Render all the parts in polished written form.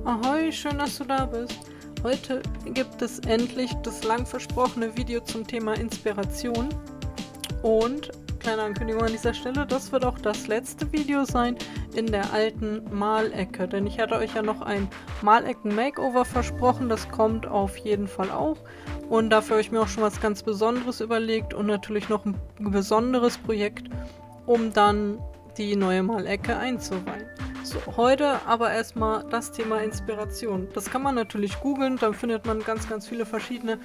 Ahoi, schön, dass du da bist. Heute gibt es endlich das lang versprochene Video zum Thema Inspiration. Und, kleine Ankündigung an dieser Stelle, das wird auch das letzte Video sein in der alten Malecke. Denn ich hatte euch ja noch ein Malecken-Makeover versprochen, das kommt auf jeden Fall auch. Und dafür habe ich mir auch schon was ganz Besonderes überlegt und natürlich noch ein besonderes Projekt, um dann die neue Malecke einzuweihen. So, heute aber erstmal das Thema Inspiration. Das kann man natürlich googeln, dann findet man ganz, ganz viele verschiedene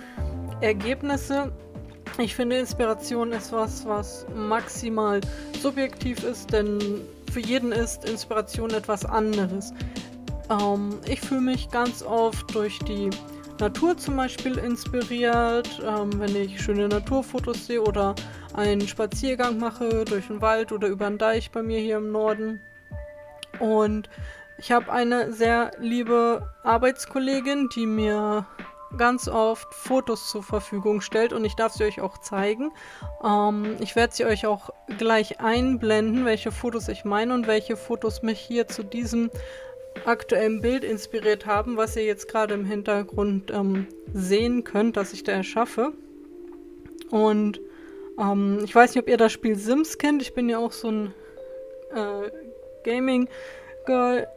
Ergebnisse. Ich finde, Inspiration ist was maximal subjektiv ist, denn für jeden ist Inspiration etwas anderes. Ich fühle mich ganz oft durch die Natur zum Beispiel inspiriert, wenn ich schöne Naturfotos sehe oder einen Spaziergang mache durch den Wald oder über einen Deich bei mir hier im Norden. Und ich habe eine sehr liebe Arbeitskollegin, die mir ganz oft Fotos zur Verfügung stellt und ich darf sie euch auch zeigen. Ich werde sie euch auch gleich einblenden, welche Fotos ich meine und welche Fotos mich hier zu diesem aktuellen Bild inspiriert haben, was ihr jetzt gerade im Hintergrund sehen könnt, dass ich da erschaffe. Und ich weiß nicht, ob ihr das Spiel Sims kennt. Ich bin ja auch so ein Gaming Girl.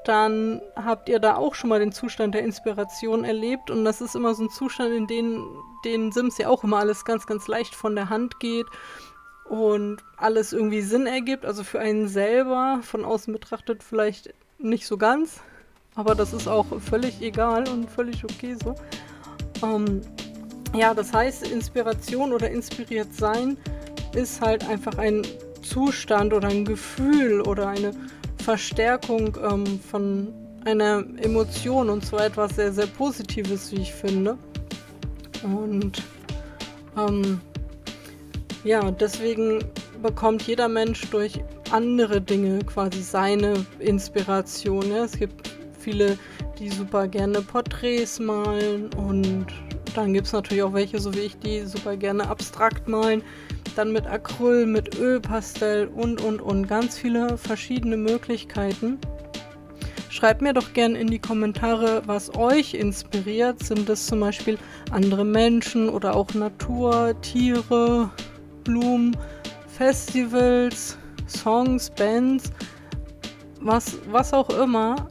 Dann habt ihr da auch schon mal den Zustand der Inspiration erlebt und das ist immer so ein Zustand, in den Sims ja auch immer alles ganz, ganz leicht von der Hand geht und alles irgendwie Sinn ergibt, also für einen selber, von außen betrachtet vielleicht nicht so ganz, aber das ist auch völlig egal und völlig okay so. Ja, das heißt, Inspiration oder inspiriert sein ist halt einfach ein Zustand oder ein Gefühl oder eine Verstärkung von einer Emotion und zwar etwas sehr, sehr Positives, wie ich finde. Und ja, deswegen bekommt jeder Mensch durch andere Dinge quasi seine Inspiration. Ja? Es gibt viele, die super gerne Porträts malen und dann gibt es natürlich auch welche, so wie ich, die super gerne abstrakt malen. Dann mit Acryl, mit Ölpastell und ganz viele verschiedene Möglichkeiten. Schreibt mir doch gerne in die Kommentare, was euch inspiriert. Sind es zum Beispiel andere Menschen oder auch Natur, Tiere, Blumen, Festivals, Songs, Bands, was auch immer,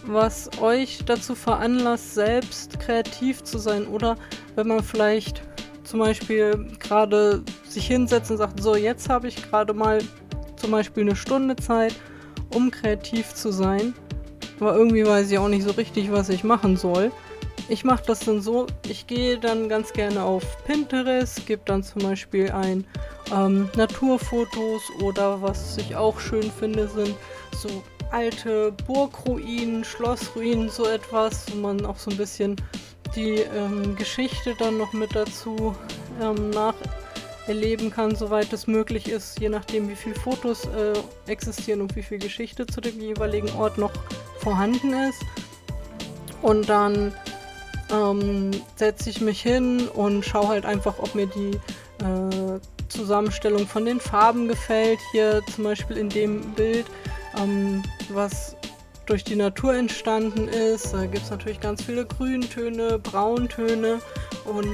was euch dazu veranlasst, selbst kreativ zu sein oder wenn man vielleicht zum Beispiel gerade sich hinsetzt und sagt, so jetzt habe ich gerade mal zum Beispiel eine Stunde Zeit, um kreativ zu sein, aber irgendwie weiß ich auch nicht so richtig, was ich machen soll. Ich mache das dann so, ich gehe dann ganz gerne auf Pinterest, gebe dann zum Beispiel ein Naturfotos oder was ich auch schön finde, sind so alte Burgruinen, Schlossruinen, so etwas, wo man auch so ein bisschen die Geschichte dann noch mit dazu nacherleben kann, soweit es möglich ist, je nachdem wie viele Fotos existieren und wie viel Geschichte zu dem jeweiligen Ort noch vorhanden ist. Und dann setze ich mich hin und schaue halt einfach, ob mir die Zusammenstellung von den Farben gefällt. Hier zum Beispiel in dem Bild, was durch die Natur entstanden ist. Da gibt es natürlich ganz viele Grüntöne, Brauntöne und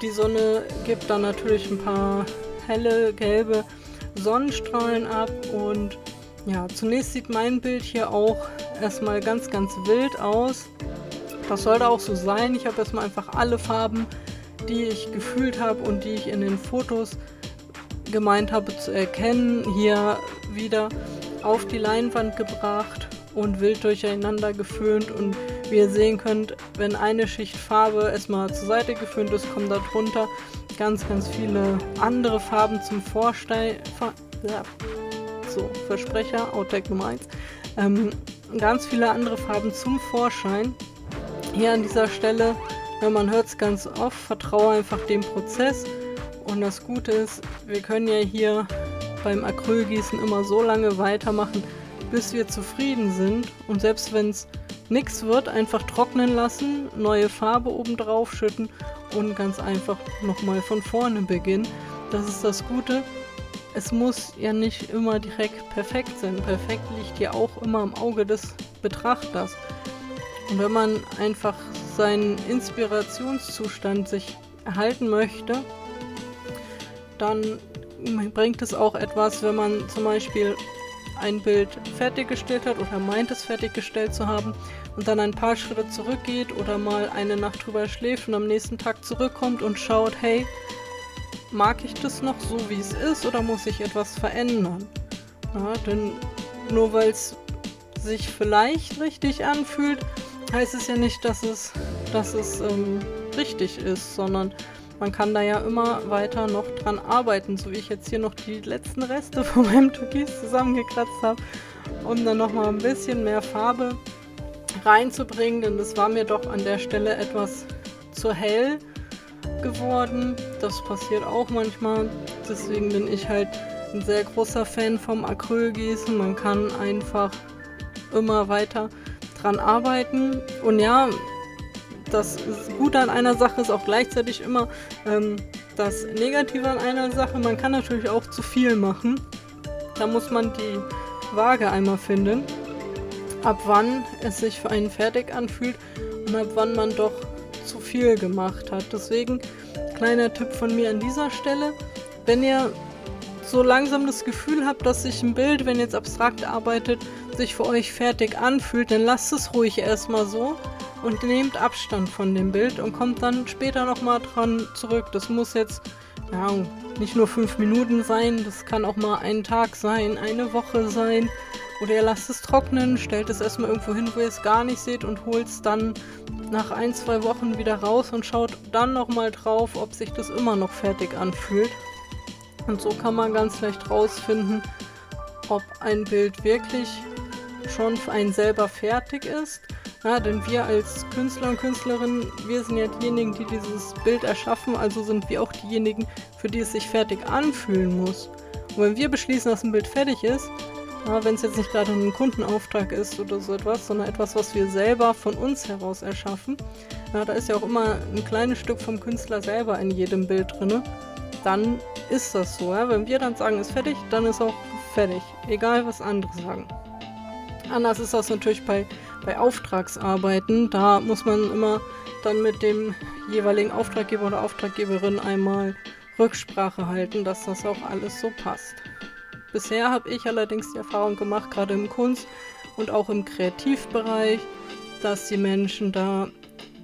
die Sonne gibt dann natürlich ein paar helle, gelbe Sonnenstrahlen ab und ja, zunächst sieht mein Bild hier auch erstmal ganz, ganz wild aus. Das sollte auch so sein. Ich habe erstmal einfach alle Farben, die ich gefühlt habe und die ich in den Fotos gemeint habe zu erkennen, hier wieder auf die Leinwand gebracht und wild durcheinander geföhnt und wie ihr sehen könnt, wenn eine Schicht Farbe erstmal zur Seite geföhnt ist, kommen darunter ganz, ganz viele andere Farben zum Vorschein. Versprecher, Outtake Nummer 1. Ganz viele andere Farben zum Vorschein. Hier an dieser Stelle, wenn man hört es ganz oft, vertraue einfach dem Prozess. Und das Gute ist, wir können ja hier beim Acrylgießen immer so lange weitermachen, bis wir zufrieden sind. Und selbst wenn es nichts wird, einfach trocknen lassen, neue Farbe oben drauf schütten und ganz einfach nochmal von vorne beginnen. Das ist das Gute. Es muss ja nicht immer direkt perfekt sein. Perfekt liegt ja auch immer im Auge des Betrachters. Und wenn man einfach seinen Inspirationszustand sich erhalten möchte, dann bringt es auch etwas, wenn man zum Beispiel ein Bild fertiggestellt hat oder meint es fertiggestellt zu haben und dann ein paar Schritte zurückgeht oder mal eine Nacht drüber schläft und am nächsten Tag zurückkommt und schaut, hey, mag ich das noch so, wie es ist, oder muss ich etwas verändern? Ja, denn nur weil es sich vielleicht richtig anfühlt, heißt es ja nicht, dass es richtig ist, sondern man kann da ja immer weiter noch dran arbeiten, so wie ich jetzt hier noch die letzten Reste von meinem Türkis zusammengekratzt habe, um dann nochmal ein bisschen mehr Farbe reinzubringen, denn das war mir doch an der Stelle etwas zu hell geworden. Das passiert auch manchmal, deswegen bin ich halt ein sehr großer Fan vom Acrylgießen. Man kann einfach immer weiter dran arbeiten und ja, das Gute an einer Sache ist auch gleichzeitig immer das Negative an einer Sache. Man kann natürlich auch zu viel machen. Da muss man die Waage einmal finden, ab wann es sich für einen fertig anfühlt und ab wann man doch zu viel gemacht hat. Deswegen, kleiner Tipp von mir an dieser Stelle, wenn ihr so langsam das Gefühl habt, dass sich ein Bild, wenn ihr jetzt abstrakt arbeitet, sich für euch fertig anfühlt, dann lasst es ruhig erstmal so und nehmt Abstand von dem Bild und kommt dann später nochmal dran zurück. Das muss jetzt ja, nicht nur 5 Minuten sein, das kann auch mal ein Tag sein, eine Woche sein. Oder ihr lasst es trocknen, stellt es erstmal irgendwo hin, wo ihr es gar nicht seht und holt es dann nach 1-2 Wochen wieder raus und schaut dann nochmal drauf, ob sich das immer noch fertig anfühlt. Und so kann man ganz leicht rausfinden, ob ein Bild wirklich schon für einen selber fertig ist. Ja, denn wir als Künstler und Künstlerinnen, wir sind ja diejenigen, die dieses Bild erschaffen, also sind wir auch diejenigen, für die es sich fertig anfühlen muss. Und wenn wir beschließen, dass ein Bild fertig ist, ja, wenn es jetzt nicht gerade ein Kundenauftrag ist oder so etwas, sondern etwas, was wir selber von uns heraus erschaffen, ja, da ist ja auch immer ein kleines Stück vom Künstler selber in jedem Bild drin, dann ist das so. Ja? Wenn wir dann sagen, ist fertig, dann ist auch fertig. Egal, was andere sagen. Anders ist das natürlich bei Auftragsarbeiten. Da muss man immer dann mit dem jeweiligen Auftraggeber oder Auftraggeberin einmal Rücksprache halten, dass das auch alles so passt. Bisher habe ich allerdings die Erfahrung gemacht, gerade im Kunst- und auch im Kreativbereich, dass die Menschen da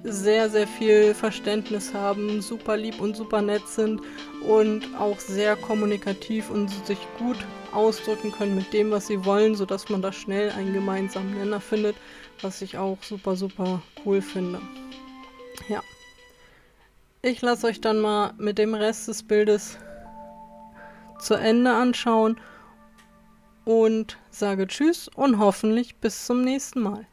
sehr, sehr viel Verständnis haben, super lieb und super nett sind und auch sehr kommunikativ und sich gut ausdrücken können mit dem, was sie wollen, sodass man da schnell einen gemeinsamen Nenner findet, was ich auch super, super cool finde. Ja. Ich lasse euch dann mal mit dem Rest des Bildes zu Ende anschauen und sage Tschüss und hoffentlich bis zum nächsten Mal.